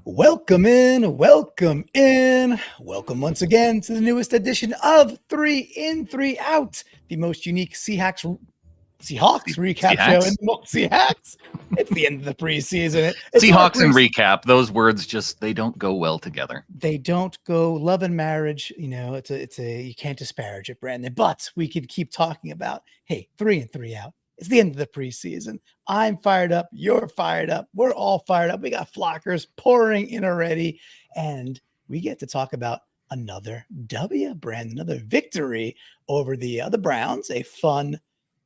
Welcome in, welcome in, welcome once again to the newest edition of 3 in, 3 out, the most unique Seahawks recap show in the Seahawks. It's the end of the preseason. It's Seahawks and recap; those words they don't go well together. They don't go. Love and marriage, it's a you can't disparage it, Brandon. But we can keep talking about 3 in, 3 out. It's the end of the preseason. I'm fired up. You're fired up. We're all fired up. We got flockers pouring in already. And we get to talk about another W, Brandon, another victory over the Browns.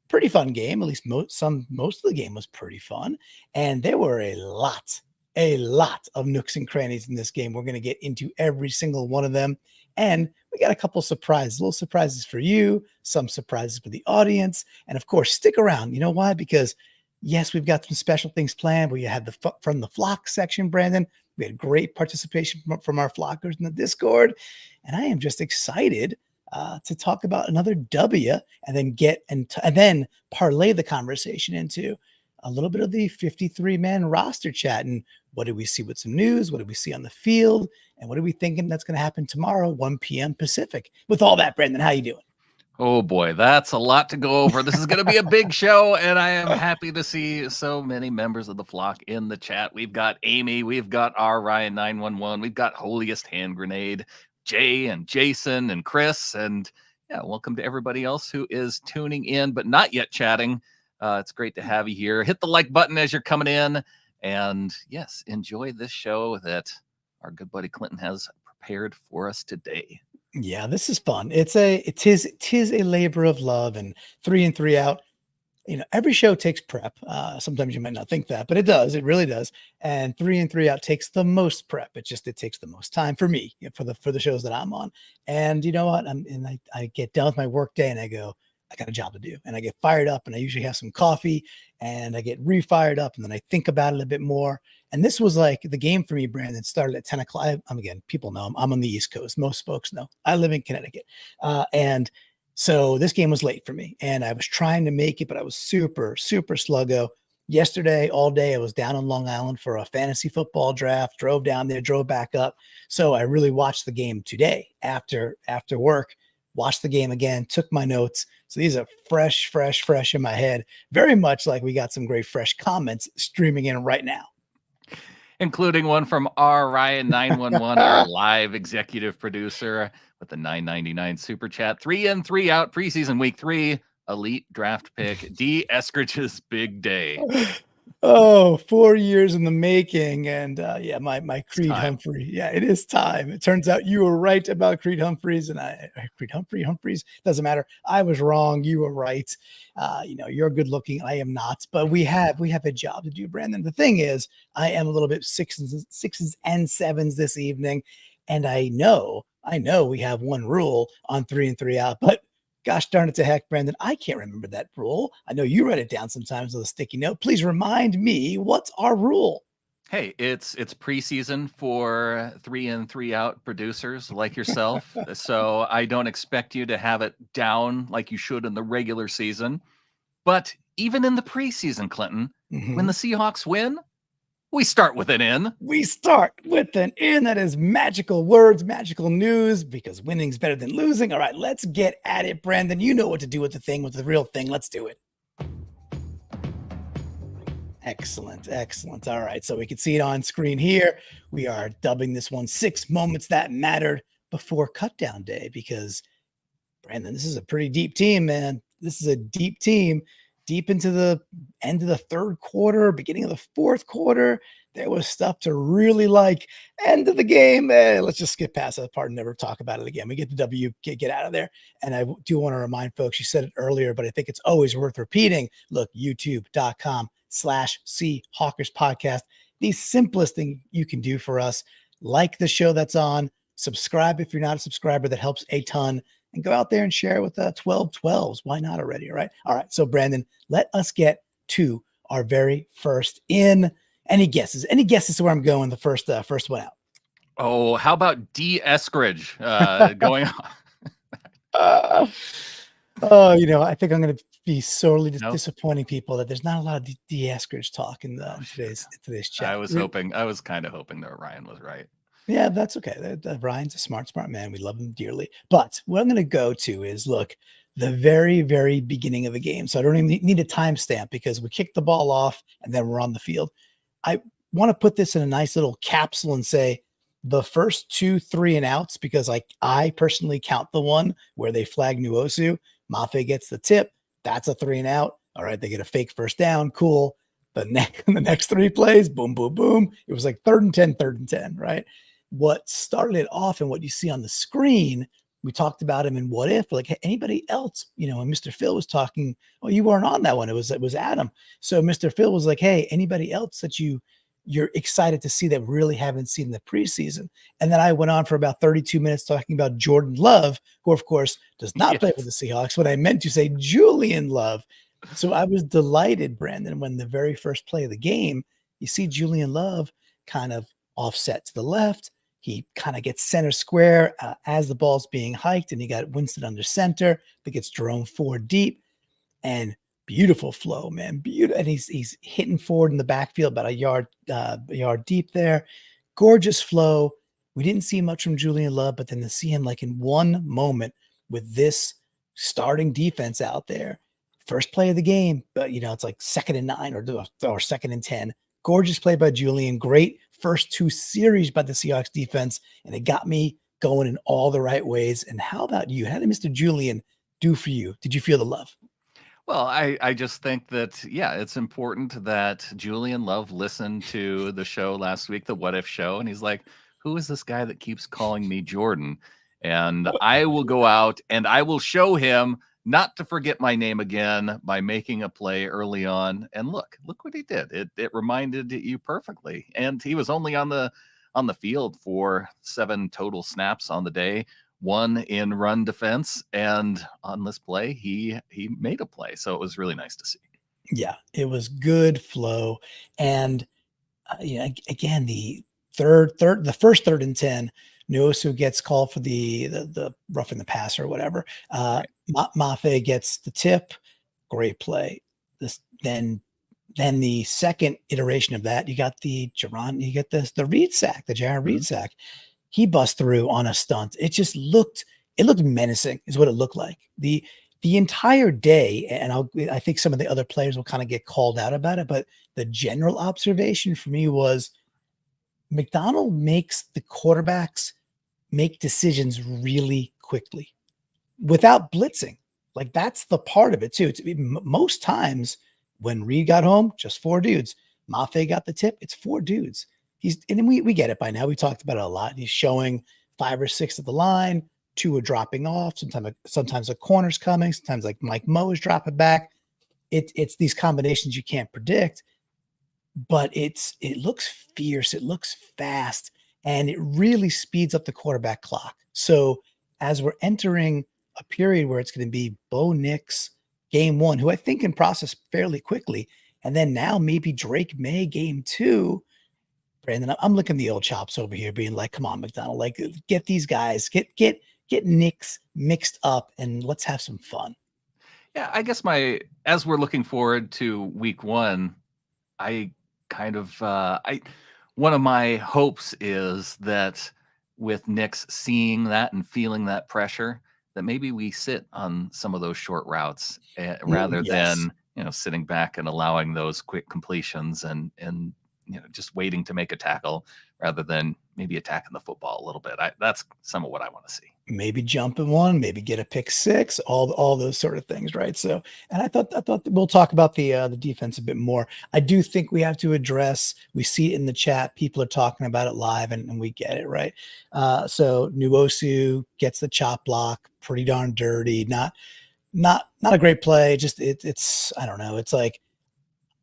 Pretty fun game. At least most of the game was pretty fun. And there were a lot of nooks and crannies in this game. We're going to get into every single one of them. And we got a couple surprises, little surprises for you, some surprises for the audience. And of course, stick around. You know why? Because yes, we've got some special things planned. We had from the flock section, Brandon. We had great participation from our flockers in the Discord. And I am just excited to talk about another W and then parlay the conversation into a little bit of the 53-man roster chat. And what did we see with some news? What did we see on the field? And what are we thinking that's going to happen tomorrow, 1 p.m. Pacific? With all that, Brandon, how you doing? Oh, boy, that's a lot to go over. This is going to be a big show, and I am happy to see so many members of the flock in the chat. We've got Amy. We've got R. Ryan 911. We've got Holiest Hand Grenade, Jay and Jason and Chris. And, yeah, welcome to everybody else who is tuning in but not yet chatting. It's great to have you here. Hit the like button as you're coming in. And, yes, enjoy this show that our good buddy Clinton has prepared for us today. Yeah, this is fun. It is a labor of love, and 3 in, 3 out. Every show takes prep. Sometimes you might not think that, but it does. It really does. And 3 in, 3 out takes the most prep. It takes the most time for me, for the shows that I'm on. And you know what? I get done with my work day and I go, I got a job to do, and I get fired up, and I usually have some coffee and I get re-fired up, and then I think about it a bit more. And this was like the game for me, Brandon, started at 10 o'clock. Again, people know I'm on the East Coast. Most folks know I live in Connecticut. And so this game was late for me, and I was trying to make it, but I was super, super sluggo. Yesterday, all day, I was down on Long Island for a fantasy football draft, drove down there, drove back up. So I really watched the game today after work, watched the game again, took my notes. So these are fresh in my head, very much like we got some great fresh comments streaming in right now. Including one from R. Ryan 911, our live executive producer with the $9.99 super chat. 3 in, 3 out, preseason week 3, elite draft pick, D. Eskridge's big day. Oh, 4 years in the making. And my Creed Humphrey. Yeah, it is time. It turns out you were right about Creed Humphreys, and Humphreys, doesn't matter. I was wrong. You were right. You're good looking. I am not, but we have a job to do, Brandon. The thing is, I am a little bit sixes and sevens this evening. And I know we have one rule on 3 in, 3 out, but gosh darn it to heck, Brandon, I can't remember that rule. I know you write it down sometimes with a sticky note. Please remind me, what's our rule? Hey, it's preseason for 3 in, 3 out producers like yourself. So I don't expect you to have it down like you should in the regular season. But even in the preseason, Clinton, when the Seahawks win, we start with an N. We start with an N. That is magical words, magical news, because winning's better than losing. All right, let's get at it, Brandon. You know what to do with the real thing. Let's do it. Excellent. All right, so we can see it on screen here. We are dubbing this one 6 moments that mattered before cutdown day, because, Brandon, this is a pretty deep team, man. This is a deep team. Deep into the end of the third quarter, beginning of the fourth quarter, there was stuff to really like. End of the game, let's just skip past that part and never talk about it again. We get the W, get out of there. And I do want to remind folks, you said it earlier, but I think it's always worth repeating. Look, youtube.com/Seahawkers podcast. The simplest thing you can do for us, like the show that's on, subscribe if you're not a subscriber. That helps a ton. And go out there and share it with 1212s. Why not already? All right. So, Brandon, let us get to our very first in. Any guesses? Any guesses to where I'm going? The first one out. Oh, how about D. Eskridge going on? I think I'm going to be sorely No? disappointing people that there's not a lot of D Eskridge talk in Oh, in shoot. today's I chat. was hoping, I was kind of hoping that Ryan was right. Yeah, that's okay. Ryan's a smart man. We love him dearly. But what I'm going to go to is look, the very, very beginning of the game. So I don't even need a timestamp because we kicked the ball off and then we're on the field. I want to put this in a nice little capsule and say the first 2, 3 and outs, because I personally count the one where they flag Nuosu. Mafe gets the tip. That's a 3 and out. All right, they get a fake first down. Cool. The next 3 plays, boom, boom, boom. It was like 3rd and 10, 3rd and 10, right? What started it off and what you see on the screen, we talked about him in What If, like hey, anybody else, when Mr. Phil was talking, oh, you weren't on that one. It was Adam. So Mr. Phil was like, hey, anybody else that you're excited to see that really haven't seen the preseason? And then I went on for about 32 minutes talking about Jordan Love, who of course does not play for the Seahawks. What I meant to say, Julian Love. So I was delighted, Brandon, when the very first play of the game, you see Julian Love kind of offset to the left. He kind of gets center square as the ball's being hiked, and he got Winston under center. That gets Jerome Ford deep, and beautiful flow, man. Beautiful, and he's hitting forward in the backfield about a yard deep there. Gorgeous flow. We didn't see much from Julian Love, but then to see him like in one moment with this starting defense out there, first play of the game, but it's like 2nd and 9 or 2nd and 10. Gorgeous play by Julian. Great first 2 series by the Seahawks defense, and it got me going in all the right ways. And how about you? How did Mr. Julian do for you? Did you feel the love? Well, I just think that, yeah, it's important that Julian Love listened to the show last week, the What If show, and he's like, who is this guy that keeps calling me Jordan? And I will go out and I will show him not to forget my name again by making a play early on. And look what he did. It reminded you perfectly. And he was only on the field for 7 total snaps on the day, 1 in run defense, and on this play he made a play, so it was really nice to see. Yeah, it was good flow. And again, the first 3rd and 10, Nuosu gets called for the roughing the passer or whatever. Right. Mafe gets the tip. Great play. Then the second iteration of that, you get the Reed sack, the Jaron Reed sack. He bust through on a stunt. It looked menacing, is what it looked like. The entire day, and I think some of the other players will kind of get called out about it, but the general observation for me was McDonald makes the quarterbacks make decisions really quickly without blitzing. Like that's the part of it too. Most times when Reed got home, just 4 dudes. Mafe got the tip, it's 4 dudes. And we get it by now. We talked about it a lot. He's showing 5 or 6 at the line, 2 are dropping off. Sometimes a corner's coming. Sometimes like Mike Moe is dropping back. It's these combinations you can't predict, but it looks fierce. It looks fast, and it really speeds up the quarterback clock. So as we're entering a period where it's going to be Bo Nix game 1, who I think can process fairly quickly, and then now maybe Drake May game 2. Brandon, I'm looking the old chops over here, being like, "Come on, McDonald! Like, get these guys, get Knicks mixed up, and let's have some fun." Yeah, I guess as we're looking forward to week 1, I kind of one of my hopes is that with Nix seeing that and feeling that pressure, that maybe we sit on some of those short routes rather Yes. than sitting back and allowing those quick completions and just waiting to make a tackle rather than maybe attacking the football a little bit. That's some of what I want to see. Maybe jump in one, maybe get a pick 6, all those sort of things, right? So, and I thought we'll talk about the defense a bit more. I do think we have to address. We see it in the chat. People are talking about it live, and we get it, right? So Nuosu gets the chop block, pretty darn dirty. Not a great play. Just it's I don't know. It's like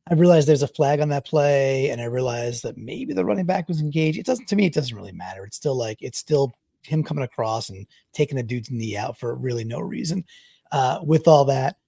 I realized there's a flag on that play, and I realized that maybe the running back was engaged. It doesn't really matter. It's still him coming across and taking a dude's knee out for really no reason. With all that,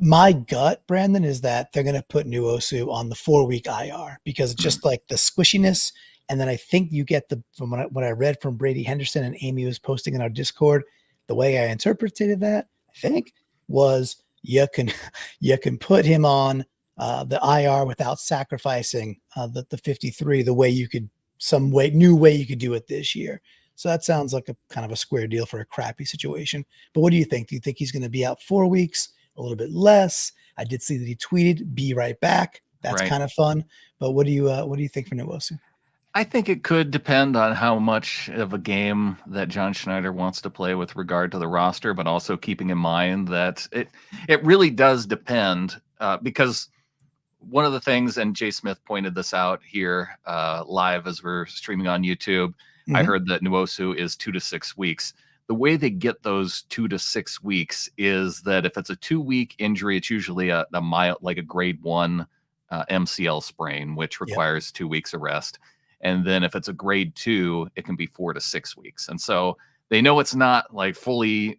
my gut, Brandon, is that they're going to put Nuosu on the 4-week IR because it's just like the squishiness. And then I think you get from what I read from Brady Henderson and Amy was posting in our Discord, the way I interpreted that, I think, was you can you can put him on the IR without sacrificing the 53 the way you could new way you could do it this year. So that sounds like a kind of a square deal for a crappy situation. But what do you think? Do you think he's going to be out 4 weeks, a little bit less? I did see that he tweeted, "Be right back." That's Right. kind of fun. But what do you think for Nwosu? I think it could depend on how much of a game that John Schneider wants to play with regard to the roster, but also keeping in mind that it really does depend because one of the things, and Jay Smith pointed this out here live as we're streaming on YouTube, I heard that Nwosu is 2 to 6 weeks. The way they get those 2 to 6 weeks is that if it's a 2-week injury, it's usually a mild, like a grade 1 MCL sprain, which requires 2 weeks of rest. And then if it's a grade 2, it can be 4 to 6 weeks. And so they know it's not like fully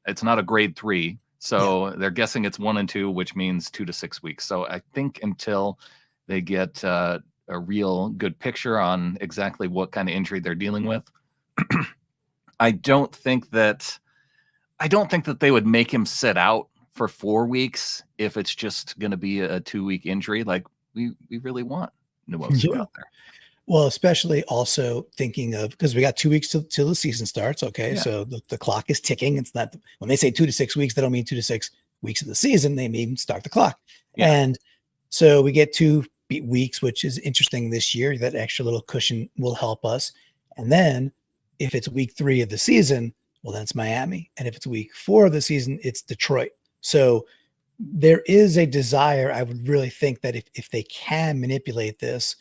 it's not a grade 3. So they're guessing it's 1 and 2, which means 2 to 6 weeks. So I think until they get a real good picture on exactly what kind of injury they're dealing with, I don't think that they would make him sit out for 4 weeks if it's just going to be a 2-week injury. Like we really want Nwosu out there. Well, especially also thinking of, because we got 2 weeks till the season starts. Okay. So the clock is ticking. It's not, when they say 2 to 6 weeks, they don't mean 2 to 6 weeks of the season. They mean start the clock. And so we get 2 weeks, which is interesting this year. That extra little cushion will help us. And then if it's week 3 of the season, well, then it's Miami. And if it's week 4 of the season, it's Detroit. So there is a desire. I would really think that if they can manipulate this,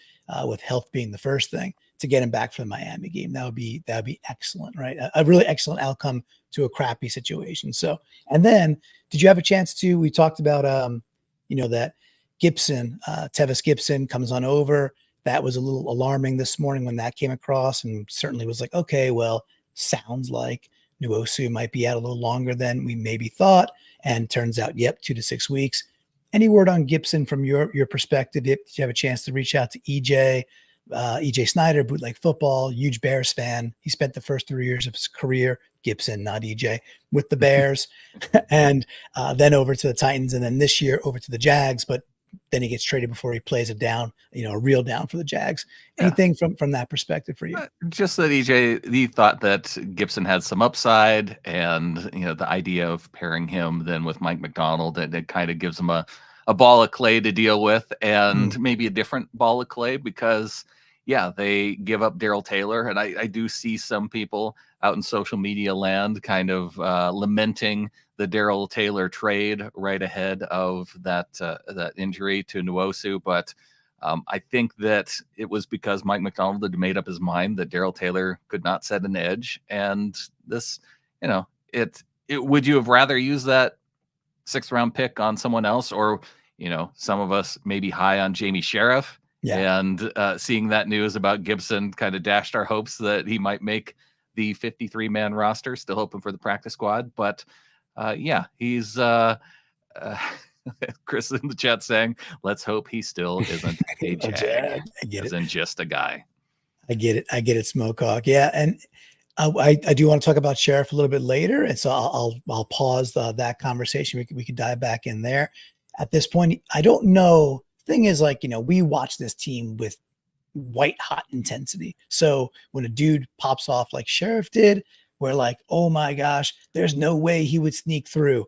with health being the first thing, to get him back for the Miami game, that would be excellent, right? A really excellent outcome to a crappy situation. So, and then did you have a chance to? We talked about that Gibson, Tevis Gibson comes on over. That was a little alarming this morning when that came across, and certainly was like, okay, well, sounds like Nwosu might be out a little longer than we maybe thought. And turns out, 2 to 6 weeks. Any word on Gibson from your perspective? Did you have a chance to reach out to EJ Snyder, Bootleg Football, huge Bears fan? He spent the first 3 years of his career, Gibson, not EJ, with the Bears, and then over to the Titans, and then this year over to the Jags. But then he gets traded before he plays it down, a real down for the Jags. Anything from that perspective for you? Just that EJ, he thought that Gibson had some upside, and the idea of pairing him then with Mike McDonald, that kind of gives him a ball of clay to deal with, and maybe a different ball of clay, because they give up Darrell Taylor, and I do see some people out in social media land kind of lamenting the Darrell Taylor trade right ahead of that injury to Nwosu. But I think that it was because Mike McDonald had made up his mind that Darrell Taylor could not set an edge. And this, would you have rather used that 6th round pick on someone else? Or, some of us maybe high on Jamie Sheriff, and seeing that news about Gibson kind of dashed our hopes that he might make the 53-man roster, still hoping for the practice squad. But he's Chris in the chat saying, let's hope he still isn't a Jag. I get isn't just a guy. I get it, Smokeock. Yeah, and I do want to talk about Sheriff a little bit later, and so I'll pause that conversation. We could dive back in there. At this point, I don't know. Thing is, we watch this team with white hot intensity. So when a dude pops off like Sheriff did, we're like, oh my gosh, there's no way he would sneak through.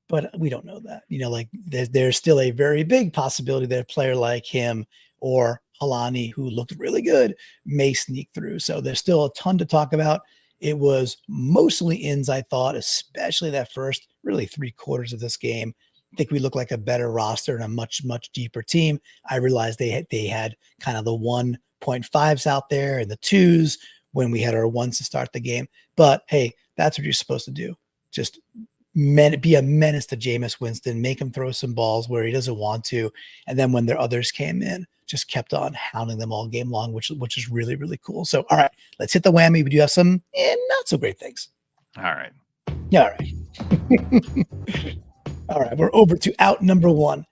But we don't know that. There's still a very big possibility that a player like him or Halani, who looked really good, may sneak through. So there's still a ton to talk about. It was mostly ins, I thought, especially that first really 3/4 of this game. I think we look like a better roster and a much, much deeper team. I realized they had kind of the 1.5s out there and the 2s when we had our 1s to start the game. But hey, that's what you're supposed to do. Just be a menace to Jameis Winston, make him throw some balls where he doesn't want to. And then when their others came in, just kept on hounding them all game long, which is really, really cool. So, all right, let's hit the whammy. We do have some not so great things. All right. Yeah, all right. All right, we're over to out number 1.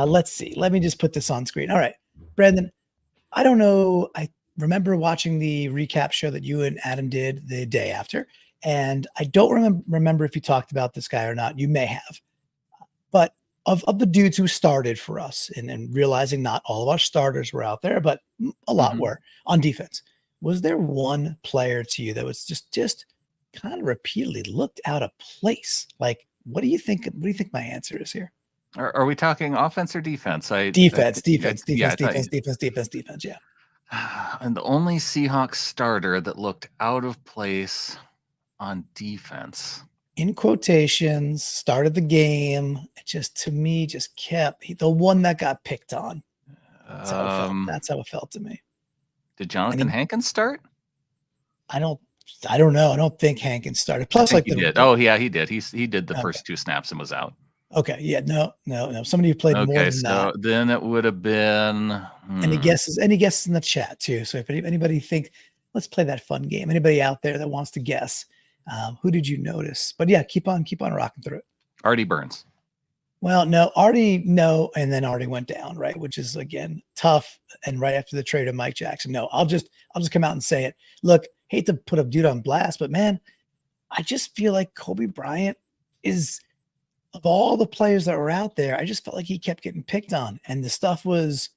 Let's see. Let me just put this on screen. All right, Brandon, I don't know. I remember watching the recap show that you and Adam did the day after, And I don't remember if you talked about this guy or not. You may have. But of the dudes who started for us, and realizing not all of our starters were out there, but a lot were on defense, was there one player to you that was just kind of repeatedly looked out of place? Like, what do you think? What do you think my answer is here? Are we talking offense or defense? Defense. Yeah. And the only Seahawks starter that looked out of place on defense, in quotations, started the game. It just, to me, just kept the one that got picked on. That's how it felt. That's how it felt to me. Did Jonathan Hankins start? I don't know. I don't think Hankins started. Plus, like he did. Oh yeah, he did. He did the first 2 snaps and was out. Okay. Yeah. No. Somebody who played more than that. Then it would have been. Any guesses? Any guesses in the chat too? So if anybody think, let's play that fun game. Anybody out there that wants to guess? Who did you notice? But yeah, keep on rocking through it. Artie Burns. Well, no, and then Artie went down, right? Which is again tough. And right after the trade of Mike Jackson, no, I'll just come out and say it. Look, hate to put a dude on blast, but man, I just feel like Coby Bryant is, of all the players that were out there, I just felt like he kept getting picked on, and the stuff was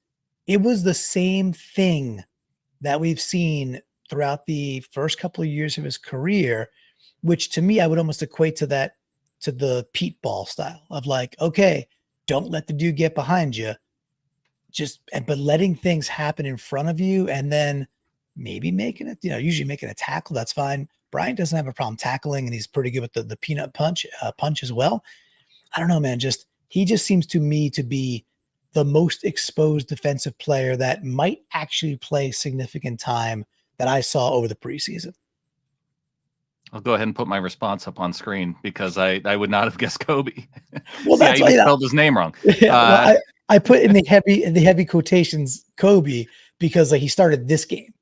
the same thing that we've seen throughout the first couple of years of his career, which to me, I would almost equate to the Pete Ball style of like, okay, don't let the dude get behind you, but letting things happen in front of you, and then maybe making it, usually making a tackle. That's fine. Bryant doesn't have a problem tackling, and he's pretty good with the peanut punch as well. I don't know, man. He just seems to me to be the most exposed defensive player that might actually play significant time that I saw over the preseason. I'll go ahead and put my response up on screen because I would not have guessed Coby. Well, that's why you spelled his name wrong. Well, I put in the heavy quotations Coby because he started this game.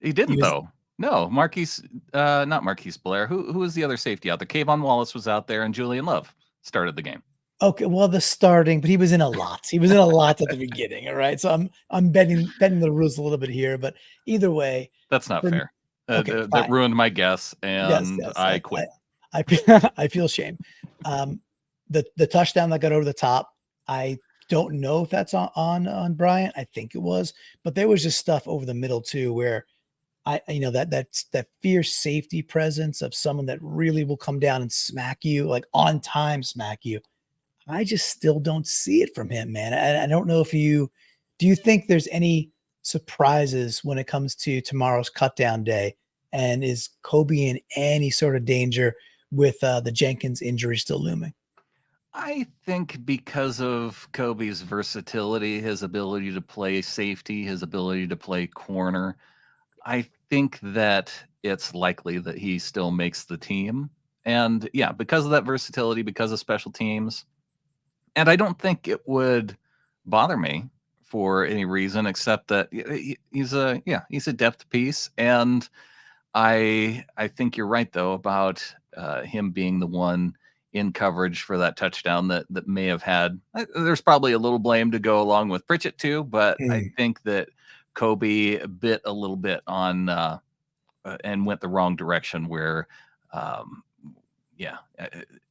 He didn't though. No, not Marquise Blair. Who was the other safety out there? Kayvon Wallace was out there, and Julian Love started the game. Okay, well, but he was in a lot. He was in a lot at the beginning. All right, so I'm bending the rules a little bit here, but either way, that's not fair. Okay, that ruined my guess, and yes, I quit. I feel shame. The touchdown that got over the top, I don't know if that's on Bryant. I think it was, but there was just stuff over the middle too, where that fierce safety presence of someone that really will come down and smack you, like on time smack you. I just still don't see it from him, man. I don't know if do you think there's any surprises when it comes to tomorrow's cutdown day? And is Coby in any sort of danger with the Jenkins injury still looming? I think because of Coby's versatility, his ability to play safety, his ability to play corner, I think that it's likely that he still makes the team. And yeah, because of that versatility, because of special teams. And I don't think it would bother me for any reason except that he's a depth piece. And I think you're right though about him being the one in coverage for that touchdown that may have had. There's probably a little blame to go along with Pritchett too, but I think that Coby bit a little bit on and went the wrong direction where.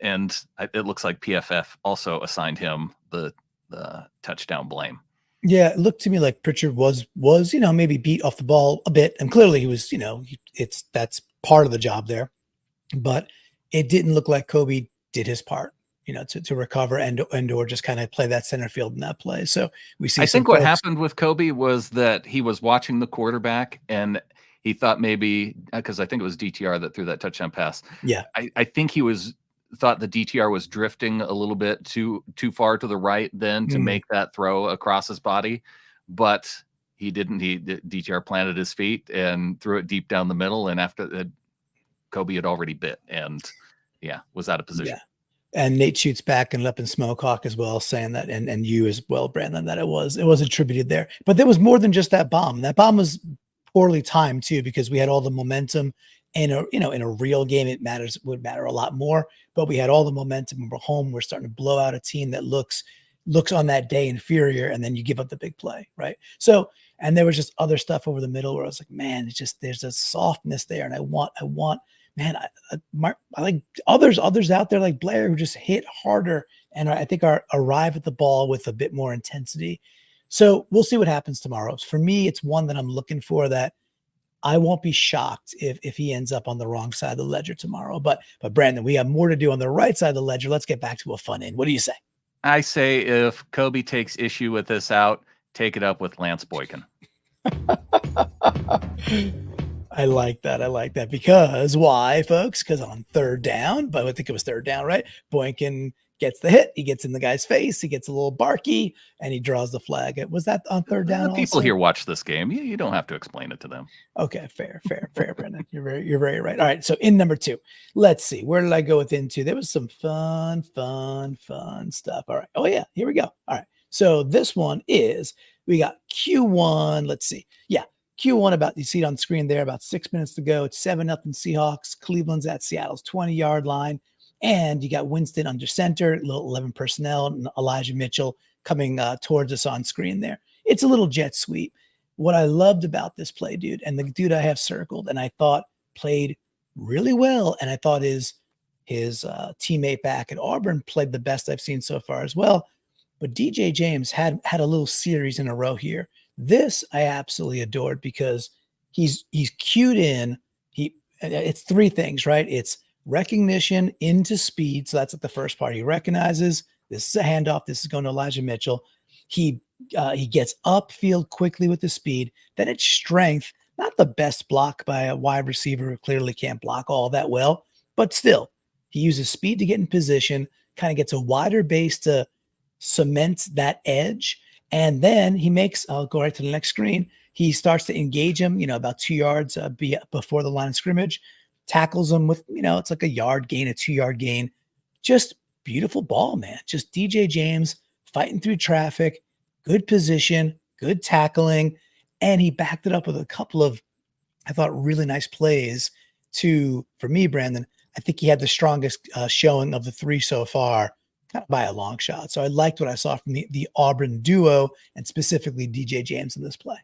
And it looks like PFF also assigned him the touchdown blame. Yeah, it looked to me like Pritchard was maybe beat off the ball a bit, and clearly he was. That's part of the job there, but it didn't look like Coby did his part, to recover and or just kind of play that center field in that play. So we see. I think what happened with Coby was that he was watching the quarterback and he thought maybe, because I think it was DTR that threw that touchdown pass. Yeah. I think he thought the DTR was drifting a little bit too far to the right then to make that throw across his body, but he didn't. DTR planted his feet and threw it deep down the middle. And after that, Coby had already bit and was out of position. Yeah. And Nate shoots back and up in Smokehawk as well, saying that, and you as well, Brandon, that it was attributed there. But there was more than just that bomb. That bomb was poorly timed too, because we had all the momentum in a real game. It would matter a lot more, but we had all the momentum. We're home. We're starting to blow out a team that looks on that day inferior. And then you give up the big play. Right. So, and there was just other stuff over the middle where I was like, man, there's a softness there. And I want man, I like others out there like Blair who just hit harder and I think arrive at the ball with a bit more intensity. So we'll see what happens tomorrow. For me, it's one that I'm looking for that I won't be shocked if he ends up on the wrong side of the ledger tomorrow. But Brandon, we have more to do on the right side of the ledger. Let's get back to a fun end. What do you say? I say if Coby takes issue with this out, take it up with Lance Boykin. I like that. I like that because why, folks? Because on third down, but I think it was third down, right? Boykin gets the hit. He gets in the guy's face. He gets a little barky, and he draws the flag. Was that on third down? People also? here watch this game. You don't have to explain it to them. Okay, fair, Brendan. You're very right. All right, so in number 2, let's see. Where did I go with into? There was some fun stuff. All right. Oh yeah, here we go. All right. So this one is we got Q1. Let's see. Yeah, Q1 about you see it on the screen there. About 6 minutes to go. It's 7-0 Seahawks. Cleveland's at Seattle's 20-yard line. And you got Winston under center, little 11 personnel, and Elijah Mitchell coming towards us on screen there. It's a little jet sweep. What I loved about this play, dude, and the dude I have circled, and I thought played really well, and I thought his teammate back at Auburn played the best I've seen so far as well. But DJ James had a little series in a row here. This I absolutely adored because he's cued in. It's 3 things, right? It's recognition into speed. So that's at the first part. He recognizes this is a handoff. This is going to Elijah Mitchell. He gets upfield quickly with the speed. Then it's strength. Not the best block by a wide receiver who clearly can't block all that well, but still, he uses speed to get in position, kind of gets a wider base to cement that edge. And then he makes, I'll go right to the next screen. He starts to engage him, about 2 yards before the line of scrimmage, tackles him with, it's like a yard gain, a 2-yard gain. Just beautiful ball, man. Just DJ James fighting through traffic, good position, good tackling. And he backed it up with a couple of, I thought, really nice plays for me, Brandon, I think he had the strongest showing of the 3 so far, kind of by a long shot. So I liked what I saw from the Auburn duo and specifically DJ James in this play.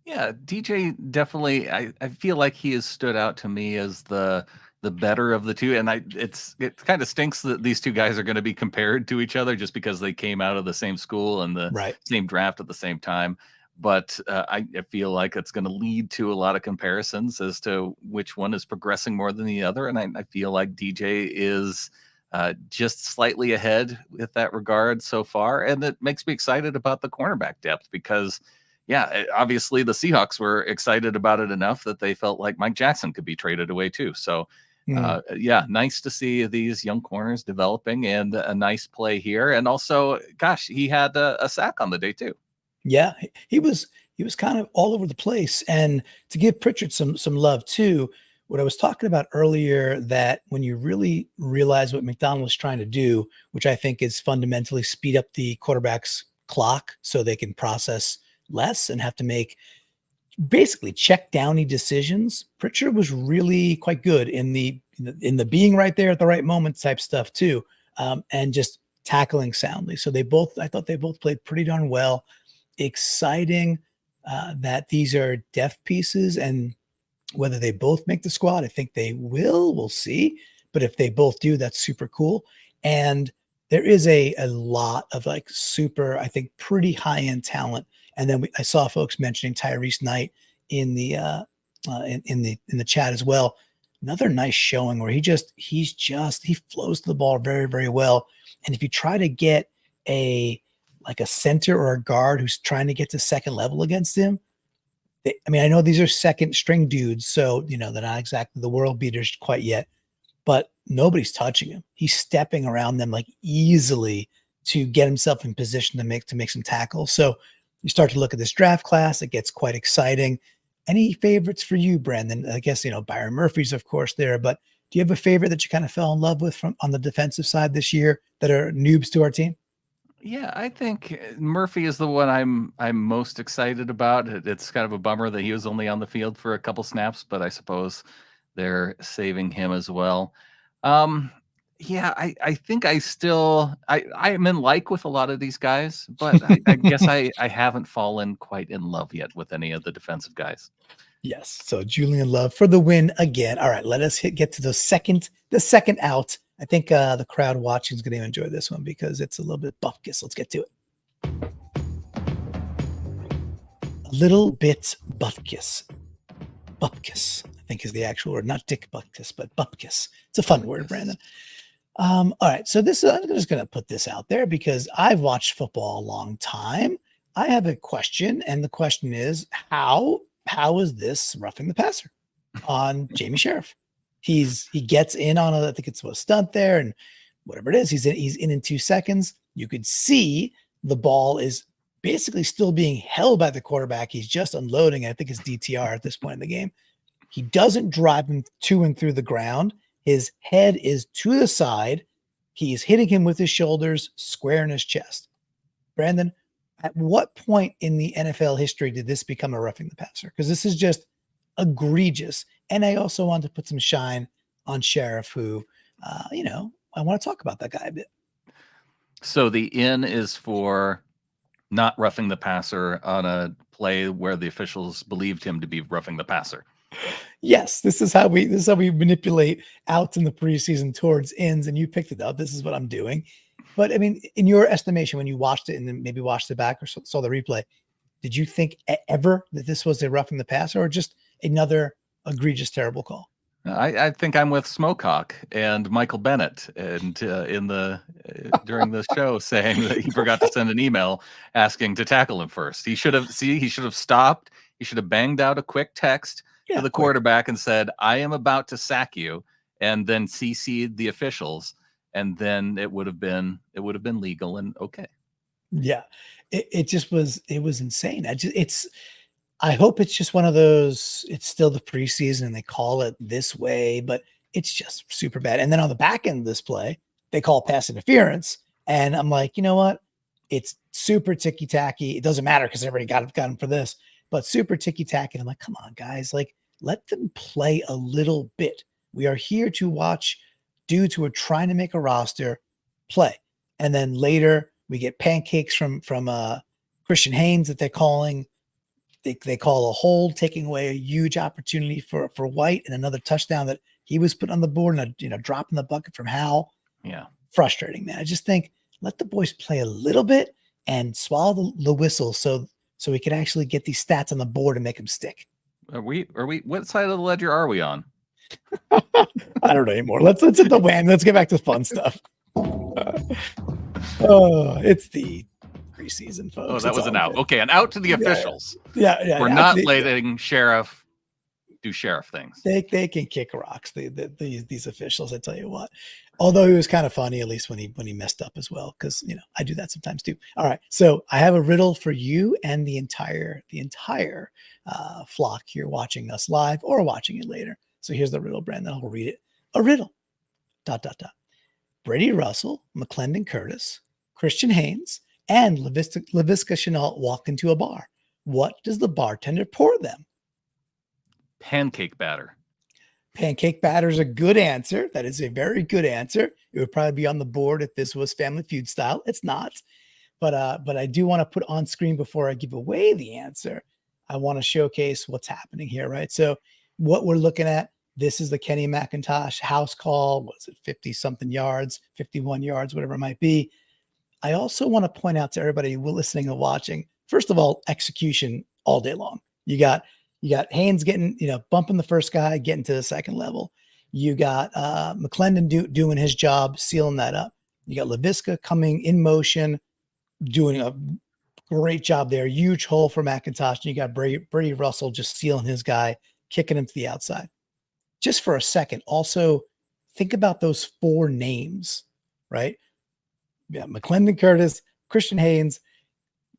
Yeah, DJ definitely. I feel like he has stood out to me as the better of the 2, and it kind of stinks that these 2 guys are going to be compared to each other just because they came out of the same school and the same draft at the same time. But I feel like it's going to lead to a lot of comparisons as to which one is progressing more than the other, and I feel like DJ is just slightly ahead with that regard so far, and it makes me excited about the cornerback depth because. Yeah, obviously the Seahawks were excited about it enough that they felt like Mike Jackson could be traded away too. So, yeah, nice to see these young corners developing and a nice play here. And also, gosh, he had a sack on the day too. Yeah, he was kind of all over the place. And to give Pritchard some love too, what I was talking about earlier, that when you really realize what McDonald was trying to do, which I think is fundamentally speed up the quarterback's clock so they can process less and have to make basically check downy decisions. Pritchard was really quite good in the being right there at the right moment type stuff too, and just tackling soundly. So I thought they both played pretty darn well. Exciting that these are depth pieces, and whether they both make the squad, I think they will. We'll see. But if they both do, that's super cool. And there is a lot of like super, I think, pretty high end talent. And then I saw folks mentioning Tyrese Knight in the in the chat as well. Another nice showing where he flows the ball very, very well. And if you try to get a center or a guard who's trying to get to second level against him, I know these are second string dudes, so they're not exactly the world beaters quite yet, but nobody's touching him. He's stepping around them like easily to get himself in position to make some tackles. So you start to look at this draft class, it gets quite exciting. Any favorites for you, Brandon? I guess, Byron Murphy's, of course, there, but do you have a favorite that you kind of fell in love with from on the defensive side this year that are noobs to our team? Yeah, I think Murphy is the one I'm most excited about. It's kind of a bummer that he was only on the field for a couple snaps, but I suppose they're saving him as well. Yeah, I think I am in like with a lot of these guys, but I guess I haven't fallen quite in love yet with any of the defensive guys. Yes. So Julian Love for the win again. All right, let us get to the second out. I think the crowd watching is going to enjoy this one because it's a little bit bupkis. Let's get to it. A little bit bupkis. Bupkis, I think, is the actual word, not Dick Bupkis, but bupkis. It's a fun word, Brandon. All right, so this I'm just going to put this out there because I've watched football a long time. I have a question, and the question is how is this roughing the passer on Jamie Sheriff? He gets in on I think it's a stunt there, and whatever it is, he's in 2 seconds. You could see the ball is basically still being held by the quarterback. He's just unloading. I think it's DTR at this point in the game. He doesn't drive him to and through the ground. His head is to the side. He's hitting him with his shoulders square in his chest. Brandon, at what point in the NFL history did this become a roughing the passer? Because this is just egregious. And I also want to put some shine on Sheriff, who, I want to talk about that guy a bit. So the in is for not roughing the passer on a play where the officials believed him to be roughing the passer. Yes, this is how we manipulate outs in the preseason towards ins, and you picked it up. This is what I'm doing. But I mean, in your estimation, when you watched it and then maybe watched it back or saw the replay, did you think ever that this was a roughing the passer or just another egregious, terrible call? I think I'm with Smokehock and Michael Bennett, and during the show saying that he forgot to send an email asking to tackle him first. He should have stopped. He should have banged out a quick text to the quarterback and said, "I am about to sack you," and then CC'd the officials, and then it would have been legal and okay. Yeah, it was insane. I hope it's just one of those, it's still the preseason and they call it this way, but it's just super bad. And then on the back end of this play, they call pass interference. And I'm like, you know what? It's super ticky-tacky. It doesn't matter because everybody got him for this, but super ticky-tacky. And I'm like, come on, guys, like, let them play a little bit. We are here to watch dudes who are trying to make a roster play. And then later we get pancakes from Christian Haynes that they're calling. They call a hold, taking away a huge opportunity for White and another touchdown that he was put on the board and a drop in the bucket from Howell. Yeah. Frustrating, man. I just think let the boys play a little bit and swallow the whistle so we can actually get these stats on the board and make them stick. Are we what side of the ledger are we on? I don't know anymore. Let's hit the wham. Let's get back to fun stuff. It's the preseason, folks. Oh, that was an out. Okay, an out to the officials. Yeah. We're not letting Sheriff do Sheriff things. They can kick rocks. These officials, I tell you what. Although he was kind of funny, at least when he messed up as well, because I do that sometimes too. All right, so I have a riddle for you and the entire flock here watching us live or watching it later. So here's the riddle, Brandon. I'll read it. A riddle. ... Brady Russell, McClendon Curtis, Christian Haynes, and Laviska Shenault walk into a bar. What does the bartender pour them? Pancake batter. Pancake batter is a good answer. That is a very good answer. It would probably be on the board if this was Family Feud style. It's not. But I do want to put on screen before I give away the answer. I want to showcase what's happening here, right? So what we're looking at, this is the Kenny McIntosh house call. What's it, 50-something yards, 51 yards, whatever it might be. I also want to point out to everybody listening and watching, first of all, execution all day long. You got Haynes getting, bumping the first guy, getting to the second level. You got McClendon doing his job, sealing that up. You got Laviska coming in motion, doing a great job there. Huge hole for McIntosh. And you got Brady Russell just sealing his guy, kicking him to the outside. Just for a second, also think about those 4 names, right? Yeah, McClendon Curtis, Christian Haynes,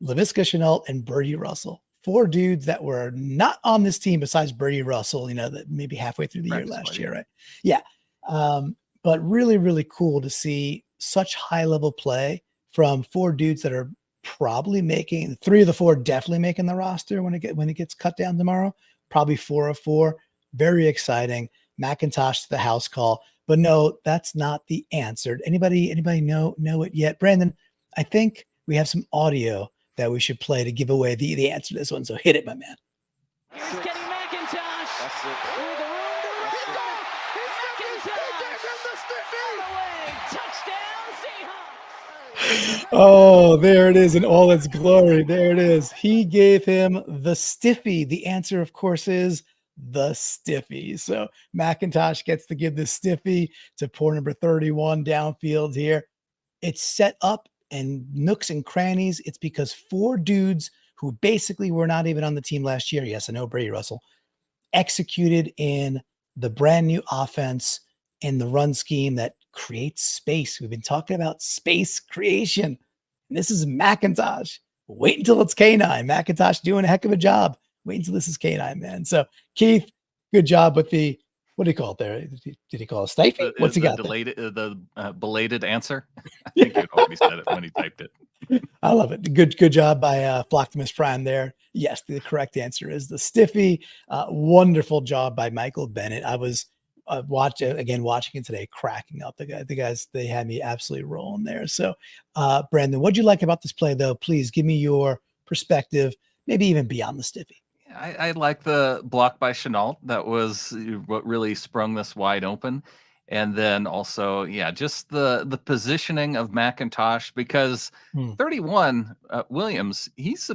Laviska Shenault, and Brady Russell. 4 dudes that were not on this team besides Brady Russell, that maybe halfway through the year last year, right? Yeah. But really, really cool to see such high-level play from 4 dudes that are probably making, 3 of the 4 definitely making the roster when it gets cut down tomorrow. Probably 4 of 4. Very exciting. McIntosh to the house call. But no, that's not the answer. Anybody know it yet? Brandon, I think we have some audio that we should play to give away the answer to this one. So hit it, my man. Here's Kenny McIntosh. That's it. Through the room. Touchdown, Seahawks. Oh, there it is in all its glory. There it is. He gave him the stiffy. The answer, of course, is the stiffy. So McIntosh gets to give the stiffy to poor number 31 downfield here. It's set up and nooks and crannies. It's because 4 dudes who basically were not even on the team last year. Yes, I know Brady Russell executed in the brand new offense in the run scheme that creates space. We've been talking about space creation. And this is McIntosh. Wait until it's K9. McIntosh doing a heck of a job. Wait until this is K9, man. So Keith, good job with the, what do you call it there? Did he call it stiffy? What's he got there? Belated answer. I think you already said it when he typed it. I love it. Good job by Flocktimus Prime there. Yes, the correct answer is the stiffy. Wonderful job by Michael Bennett. I was watching it today, cracking up. The guys, they had me absolutely rolling there. So, Brandon, what'd you like about this play, though? Please give me your perspective, maybe even beyond the stiffy. I like the block by Shenault. That was what really sprung this wide open. And then also, just the positioning of McIntosh, because 31 Williams, he's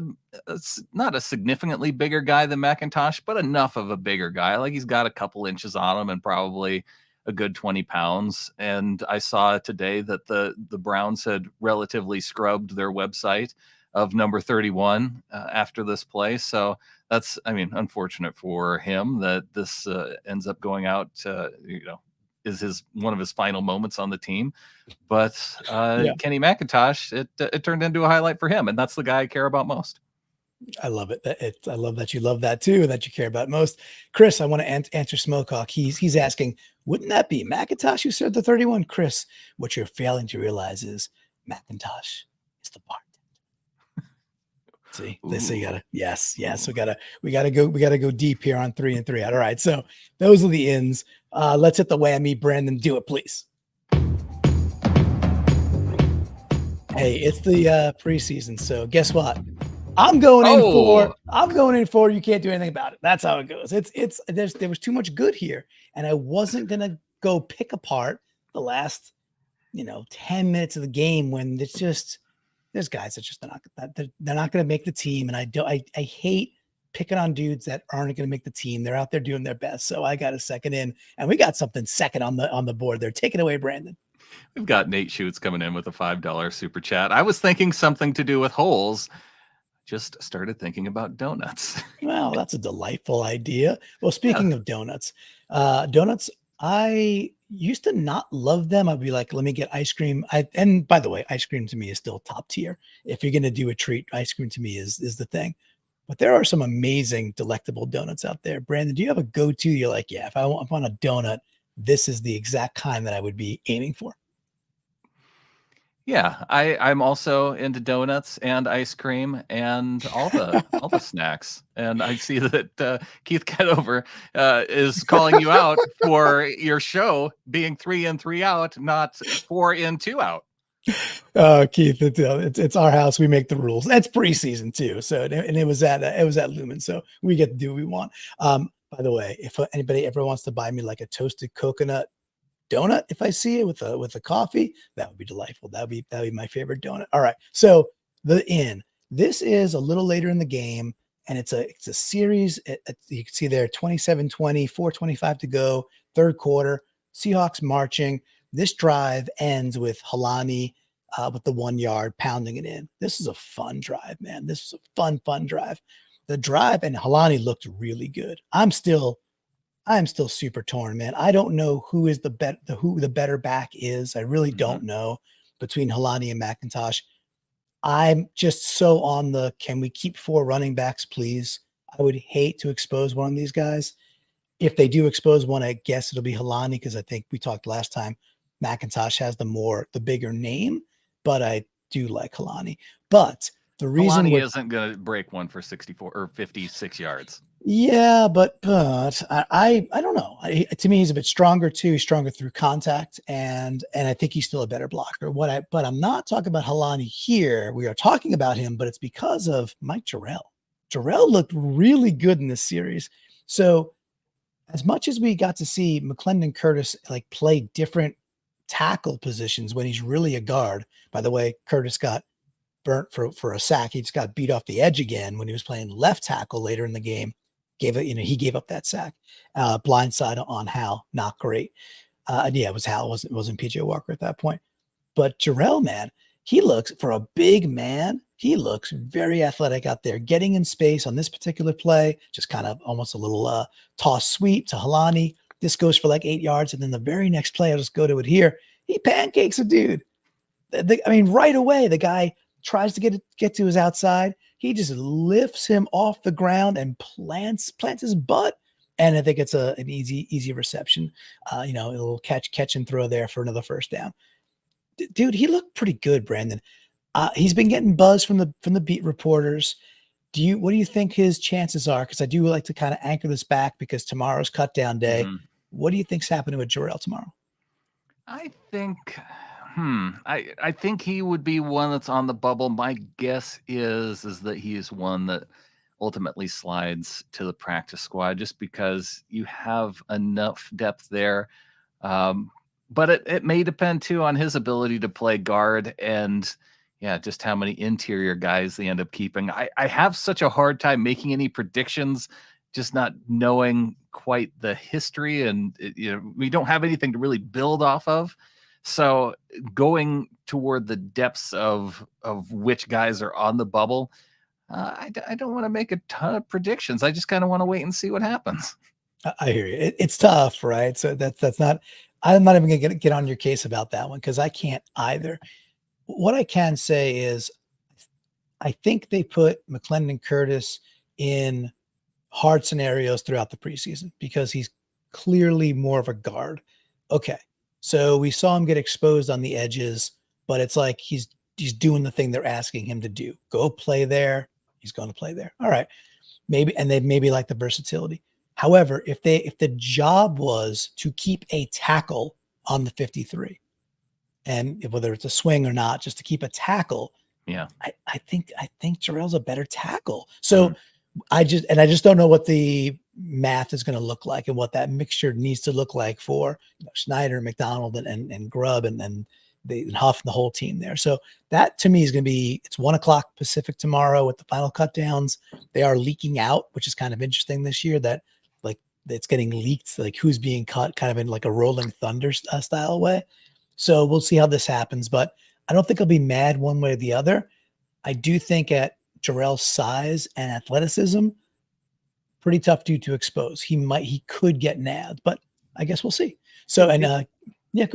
not a significantly bigger guy than McIntosh, but enough of a bigger guy. Like he's got a couple inches on him and probably a good 20 pounds. And I saw today that the Browns had relatively scrubbed their website of number 31 after this play. So that's, unfortunate for him that this ends up going out, is one of his final moments on the team. But Kenny McIntosh, it turned into a highlight for him. And that's the guy I care about most. I love it. I love that you love that too, and that you care about most. Chris, I want to answer Smokehawk. He's asking, wouldn't that be McIntosh who said the 31? Chris, what you're failing to realize is McIntosh is the bartender. See, this you gotta, yes. We gotta go deep here on 3 and 3 out. All right, so those are the ins. Let's hit the whammy. Brandon, do it, please. Hey, it's the preseason, so guess what? I'm going in for you can't do anything about it. That's how it goes. There was too much good here, and I wasn't gonna go pick apart the last 10 minutes of the game when it's just there's guys that just they're not gonna make the team, and I hate picking on dudes that aren't gonna make the team. They're out there doing their best. So I got a second in, and we got something second on the board there. Take it away, Brandon. We've got Nate Schutz coming in with a $5 super chat. I was thinking something to do with holes. Just started thinking about donuts. Well, that's a delightful idea. Well, speaking of donuts, I used to not love them. I'd be like, let me get ice cream. And by the way, ice cream to me is still top tier. If you're going to do a treat, ice cream to me is the thing. But there are some amazing, delectable donuts out there. Brandon, do you have a go-to? You're like, yeah, if I want a donut, this is the exact kind that I would be aiming for. Yeah, I'm also into donuts and ice cream and all the snacks. And I see that Keith Kedover is calling you out for your show being 3 and 3 out, not 4 and 2 out. Keith, it's our house. We make the rules. That's preseason too. So and it was at Lumen. So we get to do what we want. By the way, if anybody ever wants to buy me like a toasted coconut donut, if I see it with a coffee, that would be delightful. That'd be my favorite donut. All right. So this is a little later in the game, and it's a series. You can see there 27-20, 4:25 to go, third quarter. Seahawks marching. This drive ends with Halani with the 1 yard pounding it in. This is a fun drive, man. This is a fun drive. The drive and Halani looked really good. I'm still super torn, man. I don't know who is the better back is. I really don't know between Halani and McIntosh. I'm just so on the, can we keep 4 running backs, please? I would hate to expose one of these guys. If they do expose one, I guess it'll be Halani, because I think we talked last time, McIntosh has the bigger name, but I do like Halani. But the reason Halani isn't going to break one for 64 or 56 yards. Yeah, but I don't know. To me, he's a bit stronger too. He's stronger through contact, and I think he's still a better blocker. But I'm not talking about Halani here. We are talking about him, but it's because of Mike Jarrell. Jarrell looked really good in this series. So as much as we got to see McClendon Curtis like play different tackle positions when he's really a guard. By the way, Curtis got burnt for a sack. He just got beat off the edge again when he was playing left tackle later in the game. He gave up that sack. Blindside on Hal, not great. Yeah, it was Hal. It wasn't PJ Walker at that point. But Jarrell, man, he looks, for a big man, he looks very athletic out there, getting in space on this particular play, just kind of almost a little toss sweep to Halani. This goes for like 8 yards. And then the very next play, I'll just go to it here. He pancakes a dude. Right away, the guy tries to get to his outside. He just lifts him off the ground and plants his butt. And I think it's an easy reception. A little catch and throw there for another first down. Dude, he looked pretty good, Brandon. He's been getting buzz from the beat reporters. What do you think his chances are? Because I do like to kind of anchor this back because tomorrow's cut down day. Mhm. What do you think's happening with Jarrell tomorrow? I think, I think he would be one that's on the bubble. My guess is that he is one that ultimately slides to the practice squad just because you have enough depth there. But it may depend too on his ability to play guard and just how many interior guys they end up keeping. I have such a hard time making any predictions, just not knowing quite the history, and we don't have anything to really build off of. So going toward the depths of which guys are on the bubble, I don't want to make a ton of predictions. I just kind of want to wait and see what happens. I hear you. It's tough, right? So that's not. I'm not even gonna get on your case about that one because I can't either. What I can say is, I think they put McClendon Curtis in hard scenarios throughout the preseason because he's clearly more of a guard. Okay, so we saw him get exposed on the edges, but it's like he's doing the thing they're asking him to do. Go play there. He's going to play there. All right, maybe, and they maybe like the versatility. However, if the job was to keep a tackle on the 53, and whether it's a swing or not, just to keep a tackle, I think Jarrell's a better tackle. So I just don't know what the math is going to look like and what that mixture needs to look like for Schneider, McDonald, and Grubb and Huff and the whole team there. So that to me is going to be, it's 1:00 Pacific tomorrow with the final cut downs. They are leaking out, which is kind of interesting this year that like it's getting leaked, like who's being cut kind of in like a rolling thunder style way. So we'll see how this happens, but I don't think I'll be mad one way or the other. I do think at Jarrell's size and athleticism, pretty tough dude to expose. He could get nabbed, but I guess we'll see. So, and go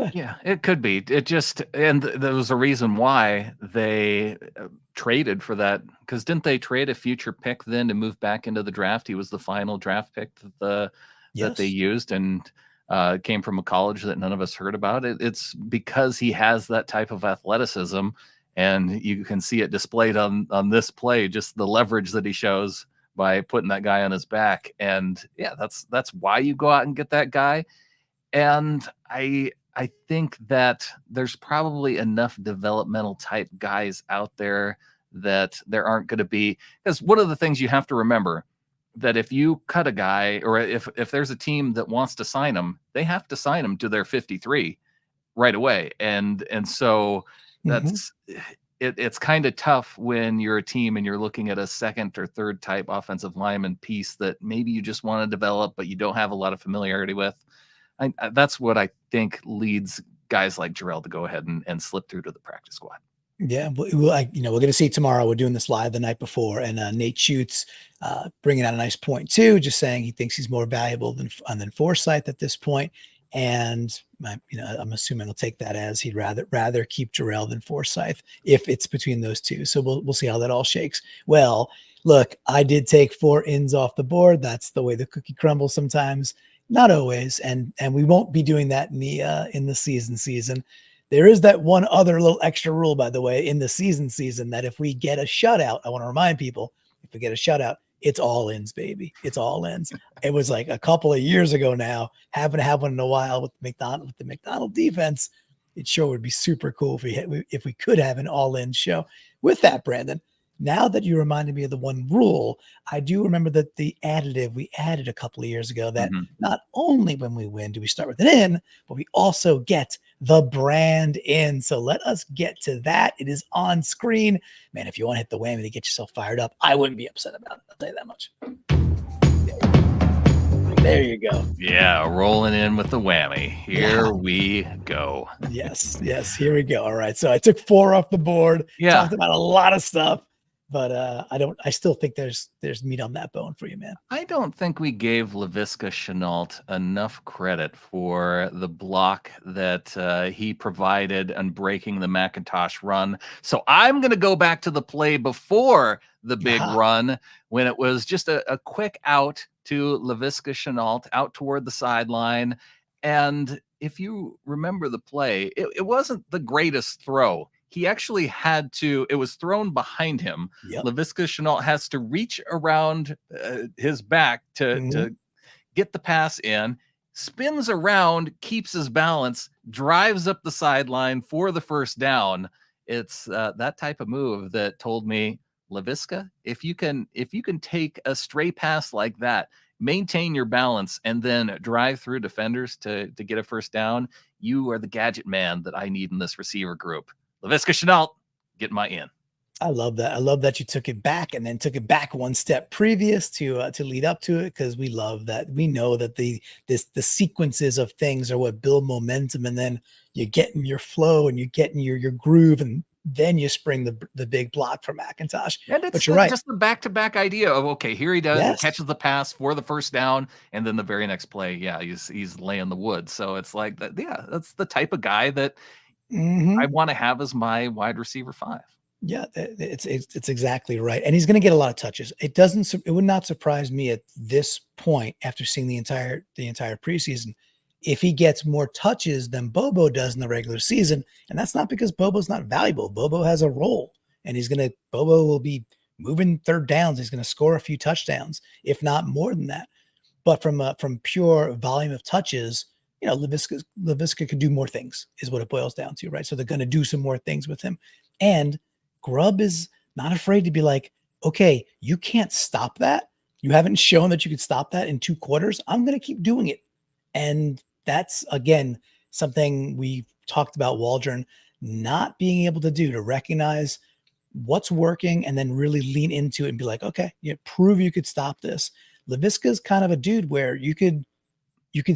ahead. Yeah, it could be. It just, and there was a reason why they traded for that, because didn't they trade a future pick then to move back into the draft? He was the final draft pick that they used, and came from a college that none of us heard about. It's because he has that type of athleticism, and you can see it displayed on this play, just the leverage that he shows by putting that guy on his back. And that's why you go out and get that guy. And I think that there's probably enough developmental type guys out there that there aren't going to be, because one of the things you have to remember, that if you cut a guy, or if there's a team that wants to sign him, they have to sign him to their 53 right away. And so that's it's kind of tough when you're a team and you're looking at a second or third type offensive lineman piece that maybe you just want to develop, but you don't have a lot of familiarity with. That's what I think leads guys like Jarrell to go ahead and slip through to the practice squad. Yeah, we're going to see tomorrow. We're doing this live the night before, and Nate Schutz bringing out a nice point too, just saying he thinks he's more valuable than Forsyth at this point. And I'm assuming he'll take that as he'd rather keep Jarrell than Forsyth if it's between those two. So we'll see how that all shakes. Well, look, I did take 4 ins off the board. That's the way the cookie crumbles sometimes, not always, and we won't be doing that in the season. There is that one other little extra rule, by the way, in the season that if we get a shutout, I want to remind people, if we get a shutout, it's all ins, baby. It's all ins. It was like a couple of years ago now. Haven't happened in a while with the McDonald defense. It sure would be super cool if we could have an all-in show. With that, Brandon, Now that you reminded me of the one rule, I do remember that the additive we added a couple of years ago that Mhm. not only when we win do we start with an N, but we also get the brand in. So let us get to that. It is on screen. Man, if you want to hit the whammy to get yourself fired up, I wouldn't be upset about it. I'll tell you that much. There you go. Yeah, rolling in with the whammy. Here Yeah. we go. Yes. Here we go. All right. So I took 4 off the board, Yeah. talked about a lot of stuff, but I still think there's meat on that bone for you, man. I don't think we gave Laviska Shenault enough credit for the block that he provided and breaking the McIntosh run. So I'm going to go back to the play before the big Aha. run when it was just a quick out to Laviska Shenault out toward the sideline. And if you remember the play, it wasn't the greatest throw. He actually had to, it was thrown behind him. Yep. Laviska Shenault has to reach around his back to get the pass in, spins around, keeps his balance, drives up the sideline for the first down. It's that type of move that told me, Laviska, if you can take a stray pass like that, maintain your balance, and then drive through defenders to get a first down, you are the gadget man that I need in this receiver group. Laviska Shenault, get my in. I love that. I love that you took it back and then took it back one step previous to lead up to it, because we love that. We know that the sequences of things are what build momentum, and then you get in your flow and you get in your groove, and then you spring the big block for McIntosh. And it's But you're right. just the back-to-back idea of, okay, here he does, Yes. he catches the pass for the first down, and then the very next play, yeah, he's laying the wood. So it's like that, yeah, that's the type of guy that I want to have as my wide receiver 5. Yeah, it's exactly right. And he's going to get a lot of touches. It would not surprise me at this point, after seeing the entire preseason, if he gets more touches than Bobo does in the regular season. And that's not because Bobo's not valuable. Bobo has a role, and Bobo will be moving third downs. He's going to score a few touchdowns, if not more than that. But from pure volume of touches, Laviska could do more things, is what it boils down to, right? So they're going to do some more things with him. And Grubb is not afraid to be like, okay, you can't stop that. You haven't shown that you could stop that in 2 quarters. I'm going to keep doing it. And that's, again, something we talked about Waldron not being able to do, to recognize what's working and then really lean into it and be like, okay, prove you could stop this. Laviska's kind of a dude where you could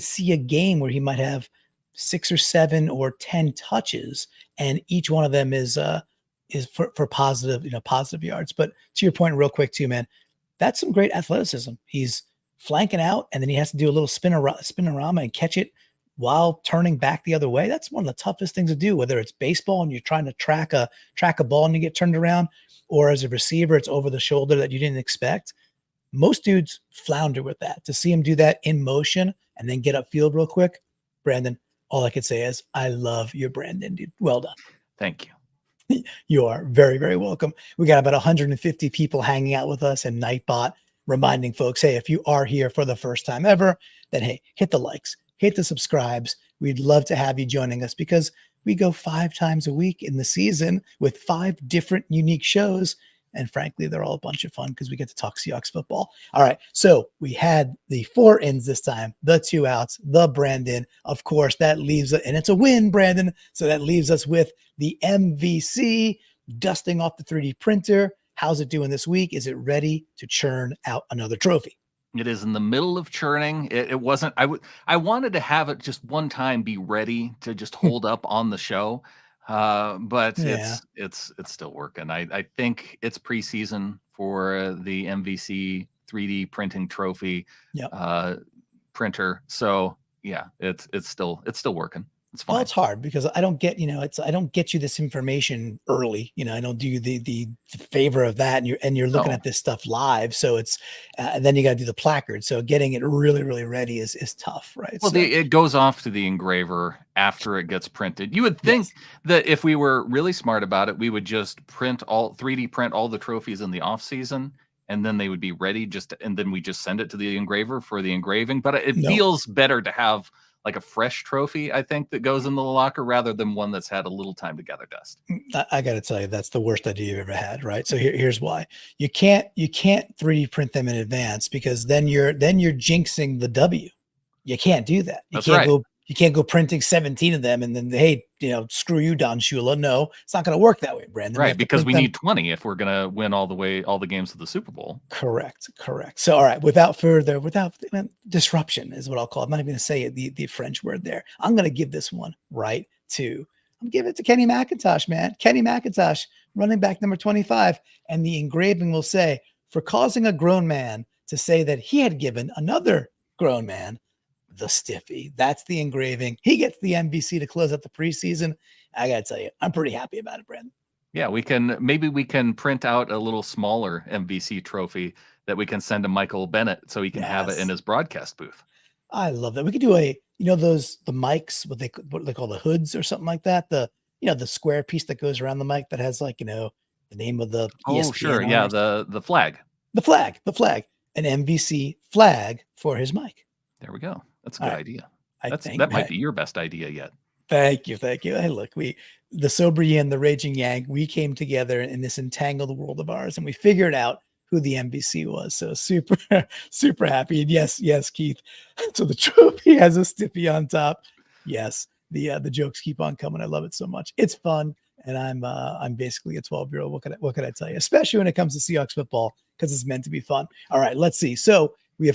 see a game where he might have 6 or 7 or 10 touches, and each one of them is for positive yards. But to your point real quick too, man, that's some great athleticism. He's flanking out, and then he has to do a little spinorama and catch it while turning back the other way. That's one of the toughest things to do, whether it's baseball and you're trying to track a ball and you get turned around, or as a receiver, it's over the shoulder that you didn't expect. Most dudes flounder with that. To see him do that in motion and then get upfield real quick, Brandon, all I could say is, I love your Brandon, dude. Well done. Thank you. You are very, very welcome. We got about 150 people hanging out with us in Nightbot, reminding folks, hey, if you are here for the first time ever, then hey, hit the likes, hit the subscribes. We'd love to have you joining us, because we go 5 times a week in the season with 5 different unique shows. And frankly, they're all a bunch of fun because we get to talk Seahawks football. All right. So we had the 4 ins this time, the 2 outs, the Brandon. Of course, that leaves it, and it's a win, Brandon. So that leaves us with the MVC, dusting off the 3D printer. How's it doing this week? Is it ready to churn out another trophy? It is in the middle of churning. It wasn't, I wanted to have it just one time be ready to just hold up on the show. But Yeah. it's still working. I think it's preseason for the MVC 3D printing trophy printer. So yeah, it's still working. It's fine. Well, it's hard because I don't get, I don't get you this information early. I don't do you the favor of that, and you're looking at this stuff live. So it's then you got to do the placard. So getting it really, really ready is tough, right? Well, so, it goes off to the engraver after it gets printed. You would think that if we were really smart about it, we would just 3D print all the trophies in the off season, and then they would be ready and then we just send it to the engraver for the engraving. But it feels better to have like a fresh trophy, I think, that goes in the locker rather than one that's had a little time to gather dust. I got to tell you, that's the worst idea you've ever had, right? So here's why: you can't 3D print them in advance, because then you're jinxing the W. You can't do that. That's right. You can't go printing 17 of them and then, hey, screw you, Don Shula. No, it's not going to work that way, Brandon. Right, because we need 20 if we're going to win all the games of the Super Bowl. Correct. So, all right, without disruption is what I'll call it. I'm not even going to say it, the French word there. I'm going to give this one I'm giving it to Kenny McIntosh, man. Kenny McIntosh, running back number 25. And the engraving will say, for causing a grown man to say that he had given another grown man the stiffy. That's the engraving. He gets the MVC to close out the preseason. I got to tell you, I'm pretty happy about it, Brandon. Yeah, maybe we can print out a little smaller MVC trophy that we can send to Michael Bennett so he can have it in his broadcast booth. I love that. We could do the mics, what they call the hoods or something like that. The square piece that goes around the mic that has the name of the ESPN. Sure. Yeah. The flag. The flag, an MVC flag for his mic. There we go. That's a good idea. That might be your best idea yet. Thank you. Hey, look, the sober yin, the raging yang, we came together in this entangled world of ours, and we figured out who the MVC was. So super, super happy. And yes, Keith. So the trophy has a stiffy on top. Yes, the jokes keep on coming. I love it so much. It's fun, and I'm basically a 12-year-old. What can I tell you? Especially when it comes to Seahawks football, because it's meant to be fun. All right, let's see. So we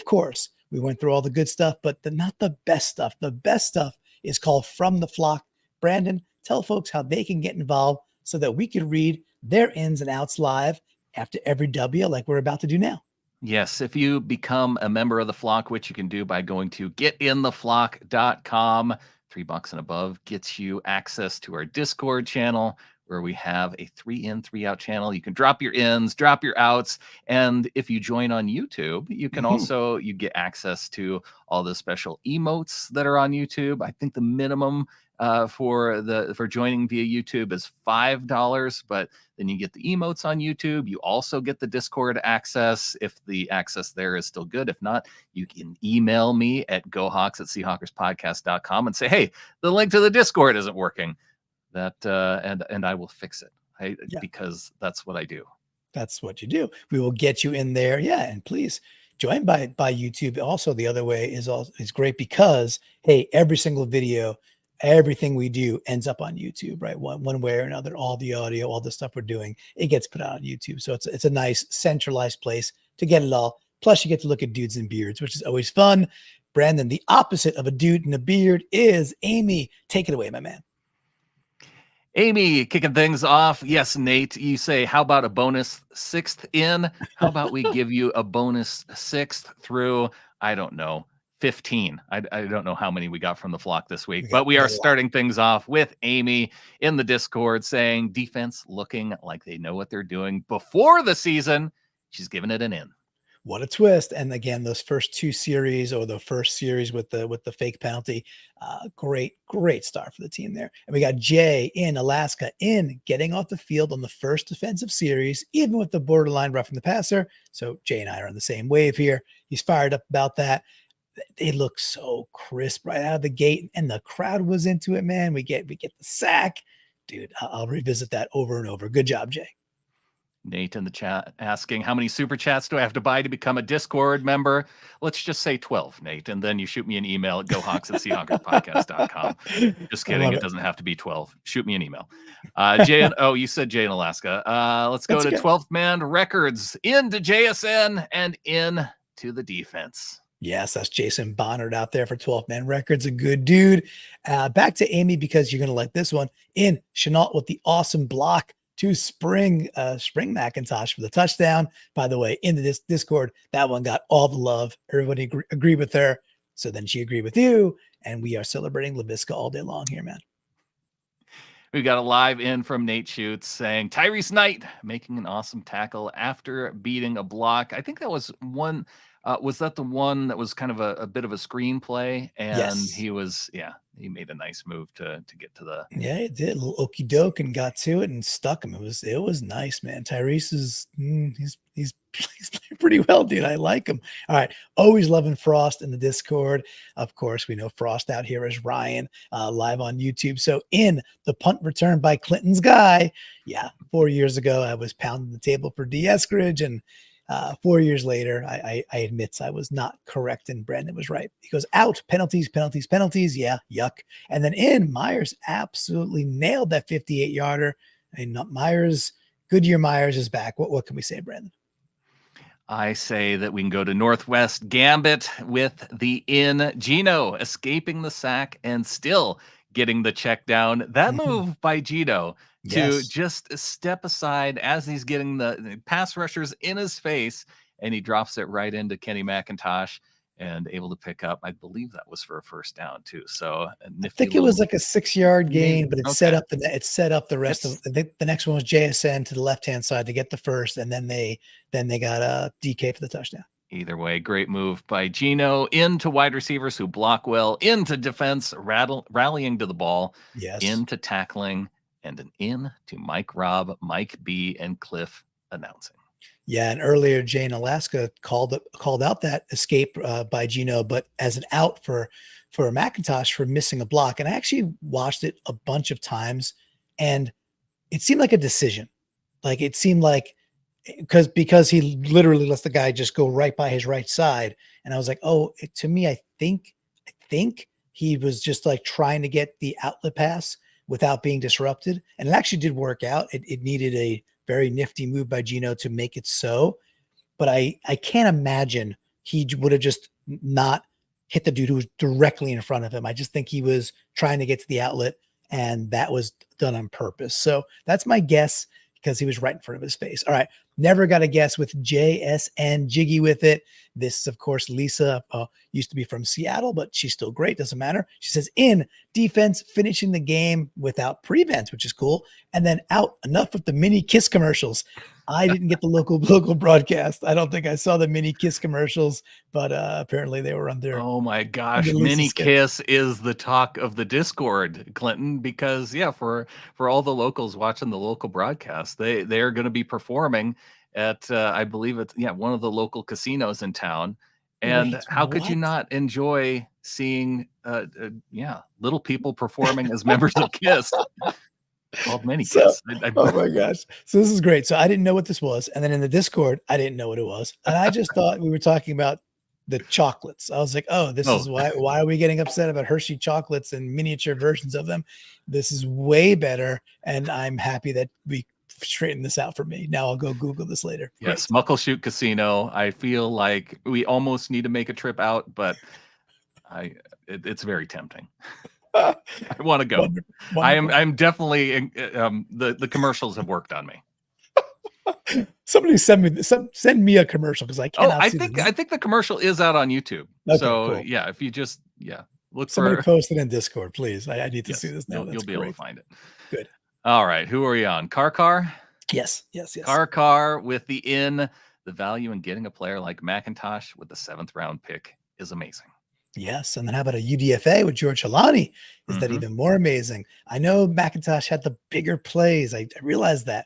went through all the good stuff, but not the best stuff. The best stuff is called From the Flock. Brandon, tell folks how they can get involved so that we can read their ins and outs live after every W, like we're about to do now. Yes, if you become a member of the flock, which you can do by going to getintheflock.com, $3 and above gets you access to our Discord channel, where we have a 3-in, 3-out channel. You can drop your ins, drop your outs. And if you join on YouTube, you can you get access to all the special emotes that are on YouTube. I think the minimum for joining via YouTube is $5, but then you get the emotes on YouTube. You also get the Discord access if the access there is still good. If not, you can email me at gohawks@seahawkerspodcast.com and say, hey, the link to the Discord isn't working. And I will fix it. Because that's what I do. That's what you do. We will get you in there. Yeah. And please join by YouTube. Also, the other way is great because, hey, every single video, everything we do ends up on YouTube, right? One way or another, all the audio, all the stuff we're doing, it gets put out on YouTube. So it's a nice centralized place to get it all. Plus you get to look at dudes and beards, which is always fun. Brandon, the opposite of a dude and a beard is Amy. Take it away, my man. Amy kicking things off. Yes, Nate, you say, how about a bonus 6th in? How about we give you a bonus 6th through, I don't know, 15. I don't know how many we got from the flock this week, but we are starting things off with Amy in the Discord saying defense looking like they know what they're doing before the season. She's giving it an in. What a twist. And again, those first 2 series, or the first series with the fake penalty, great start for the team there. And we got Jay in Alaska getting off the field on the first defensive series, even with the borderline roughing the passer. So Jay and I are on the same wave here. He's fired up about that. They look so crisp right out of the gate, and the crowd was into it, man. We get the sack. Dude, I'll revisit that over and over. Good job, Jay. Nate in the chat asking, how many super chats do I have to buy to become a Discord member? Let's just say 12, Nate. And then you shoot me an email at gohawks@seahawkerspodcast.com. Just kidding. It doesn't have to be 12. Shoot me an email. You said Jay in Alaska. Let's go to 12th man records, into JSN and in to the defense. Yes, that's Jason Bonnard out there for 12th man records. A good dude. Back to Amy, because you're going to like this one. In Shenault with the awesome block to Spring McIntosh for the touchdown. By the way, into this Discord, that one got all the love. Everybody agreed with her. So then she agreed with you. And we are celebrating Laviska all day long here, man. We've got a live in from Nate Schutz saying, Tyrese Knight making an awesome tackle after beating a block. I think that was one. Was that the one that was kind of a bit of a screenplay? And yes. he was he made a nice move to get to the. Yeah, it did. A little okey doke and got to it and stuck him. It was nice, man. Tyrese is he's playing pretty well, dude. I like him. All right. Always loving Frost in the Discord. Of course, we know Frost out here is Ryan, live on YouTube. So in the punt return by Clinton's guy, 4 years ago, I was pounding the table for D. Eskridge, and 4 years later, I admit I was not correct and Brandon was right. He goes out, penalties. Yeah, yuck. And then in, Myers absolutely nailed that 58-yarder. And Goodyear Myers is back. What can we say, Brandon? I say that we can go to Northwest Gambit with the in Gino escaping the sack and still getting the check down. That move by Gino to just step aside as he's getting the pass rushers in his face, and he drops it right into Kenny McIntosh and able to pick up. I believe that was for a first down too. So I think it was like a 6-yard gain, but it set up the rest of. I think the next one was JSN to the left-hand side to get the first, and then they got a DK for the touchdown. Either way, great move by Gino into wide receivers who block well, into defense, rallying to the ball, into tackling, and an in to Mike Robb, Mike B, and Cliff announcing. Yeah, and earlier Jane Alaska called out that escape by Gino, but as an out for McIntosh for missing a block. And I actually watched it a bunch of times, and it seemed like a decision. Like it seemed like because he literally lets the guy just go right by his right side, and I was like, to me, I think he was just like trying to get the outlet pass without being disrupted, and it actually did work out. It needed a very nifty move by Gino to make it so, but I can't imagine he would have just not hit the dude who was directly in front of him. I just think he was trying to get to the outlet, and that was done on purpose. So that's my guess, because he was right in front of his face. All right. Never got a guess with JSN Jiggy with it. This is, of course, Lisa, used to be from Seattle, but she's still great. Doesn't matter. She says in defense, finishing the game without prevents, which is cool. And then out, enough with the mini kiss commercials. I didn't get the local broadcast. I don't think I saw the mini kiss commercials, but apparently they were under. Oh my gosh, mini kiss is the talk of the Discord, Clinton, because for all the locals watching the local broadcast, they are going to be performing at I believe it's one of the local casinos in town. And how could you not enjoy seeing little people performing as members of KISS? Called mini kiss. Oh my gosh. So this is great. So I didn't know what this was. And then in the Discord, I didn't know what it was. And I just thought we were talking about the chocolates. I was like, this is why are we getting upset about Hershey chocolates and miniature versions of them? This is way better. And I'm happy that we straightened this out for me. Now I'll go Google this later. Yes, Muckleshoot Casino. I feel like we almost need to make a trip out, but it's very tempting. I want to go. Wonderful. I'm definitely the commercials have worked on me. Somebody send me a commercial, because I cannot. I think the commercial is out on YouTube. Okay, so cool. If you just look somebody post it in Discord, please. I need to see this now. You'll be able to find it. Good. All right, who are you on? Car? Yes. Car with the in. The value in getting a player like McIntosh with the 7th round pick is amazing. Yes. And then how about a UDFA with George Halani? Is that even more amazing? I know McIntosh had the bigger plays. I realized that.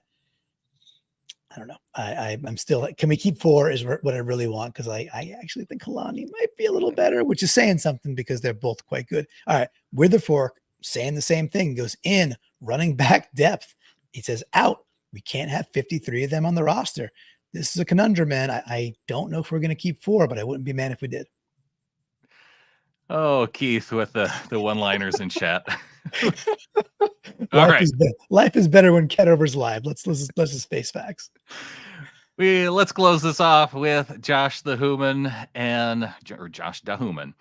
I don't know. I'm still, can we keep 4 is what I really want, because I actually think Halani might be a little better, which is saying something because they're both quite good. All right. With the fork, saying the same thing, goes in, running back depth. He says out. We can't have 53 of them on the roster. This is a conundrum, man. I don't know if we're going to keep 4, but I wouldn't be mad if we did. Oh, Keith with the one-liners in chat. All right. Life is better when Ketover's live. Let's just face facts. Let's close this off with Josh the Human or Josh Dahuman.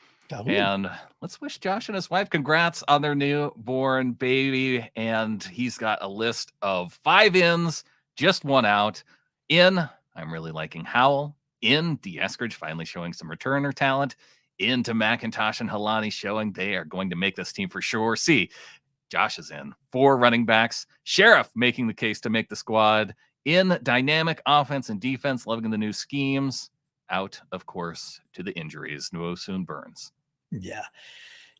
And let's wish Josh and his wife congrats on their newborn baby. And he's got a list of 5 ins, just 1 out. In, I'm really liking Howell. In, D. Eskridge finally showing some returner talent. Into McIntosh and Halani showing they are going to make this team for sure. C, Josh is in. 4 running backs. Sheriff making the case to make the squad. In, dynamic offense and defense, loving the new schemes. Out, of course, to the injuries. Nuosun Burns. Yeah.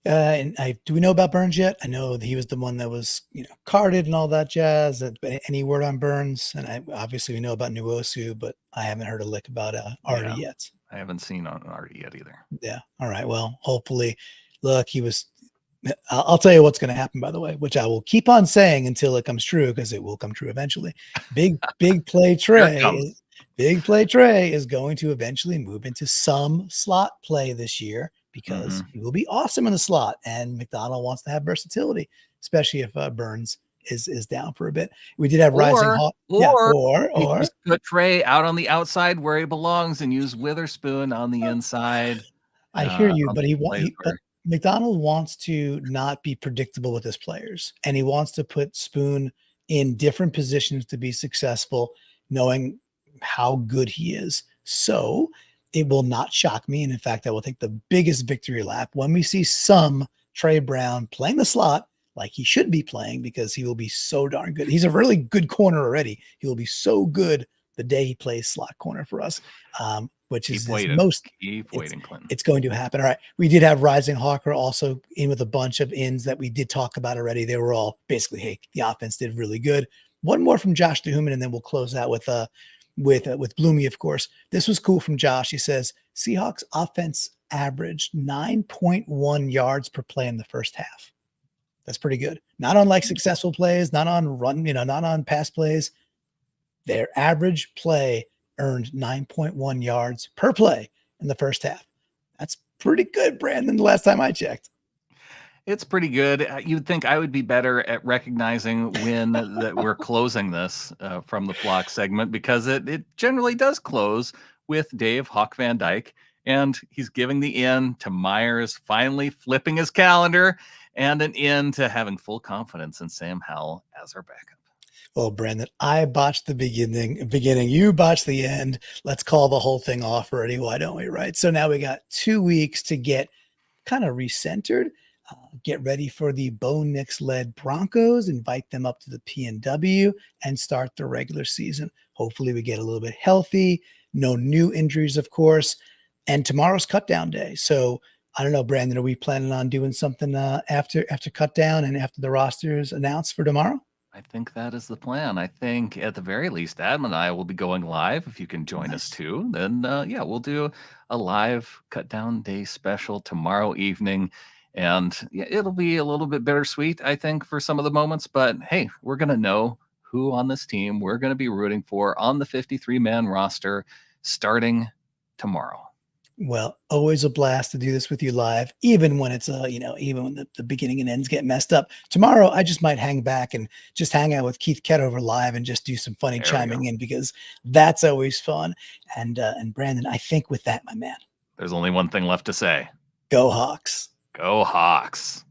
And do we know about Burns yet? I know that he was the one that was, carded and all that jazz. Any word on Burns? And obviously we know about Nuosu, but I haven't heard a lick about Artie Yeah. yet. I haven't seen on Artie yet either. Yeah. All right. Well, hopefully, look, I'll tell you what's going to happen, by the way, which I will keep on saying until it comes true, because it will come true eventually. Big play Trey. Big play Trey is going to eventually move into some slot play this year, because he will be awesome in the slot, and McDonald wants to have versatility, especially if Burns is down for a bit. We did have Rising Hawk. Or just put Trey out on the outside where he belongs and use Witherspoon on the inside. I hear you, but but McDonald wants to not be predictable with his players, and he wants to put Spoon in different positions to be successful, knowing how good he is. So it will not shock me. And in fact, I will take the biggest victory lap when we see some Trey Brown playing the slot like he should be playing, because he will be so darn good. He's a really good corner already. He will be so good the day he plays slot corner for us, which is most. Keep waiting, Clinton. It's going to happen. All right. We did have Rising Hawker also in with a bunch of ins that we did talk about already. They were all basically, hey, the offense did really good. One more from Josh DeHuman, and then we'll close out with Bloomy, of course. This was cool from Josh. He says Seahawks offense averaged 9.1 yards per play in the first half. That's pretty good. Not on like successful plays, not on run, not on pass plays. Their average play earned 9.1 yards per play in the first half. That's pretty good, Brandon, the last time I checked. It's pretty good. You'd think I would be better at recognizing when that we're closing this from the Flock segment, because it generally does close with Dave Hawk Van Dyke, and he's giving the in to Myers finally flipping his calendar, and an in to having full confidence in Sam Howell as our backup. Well, Brandon, I botched the beginning. You botched the end. Let's call the whole thing off already. Why don't we? Right. So now we got 2 weeks to get kind of recentered, get ready for the Bo Nix led Broncos, invite them up to the PNW, and start the regular season. Hopefully we get a little bit healthy, no new injuries, of course. And tomorrow's cut down day. So I don't know, Brandon, are we planning on doing something after cut down and after the roster is announced for tomorrow? I think that is the plan. I think at the very least, Adam and I will be going live. If you can join us too, then we'll do a live cut down day special tomorrow evening. And it'll be a little bit bittersweet, I think, for some of the moments. But hey, we're going to know who on this team we're going to be rooting for on the 53-man roster starting tomorrow. Well, always a blast to do this with you live, even when it's even when the beginning and ends get messed up. Tomorrow, I just might hang back and just hang out with Keith Ketover live and just do some funny chiming in, because that's always fun. And Brandon, I think with that, my man, there's only one thing left to say. Go Hawks. Go Hawks.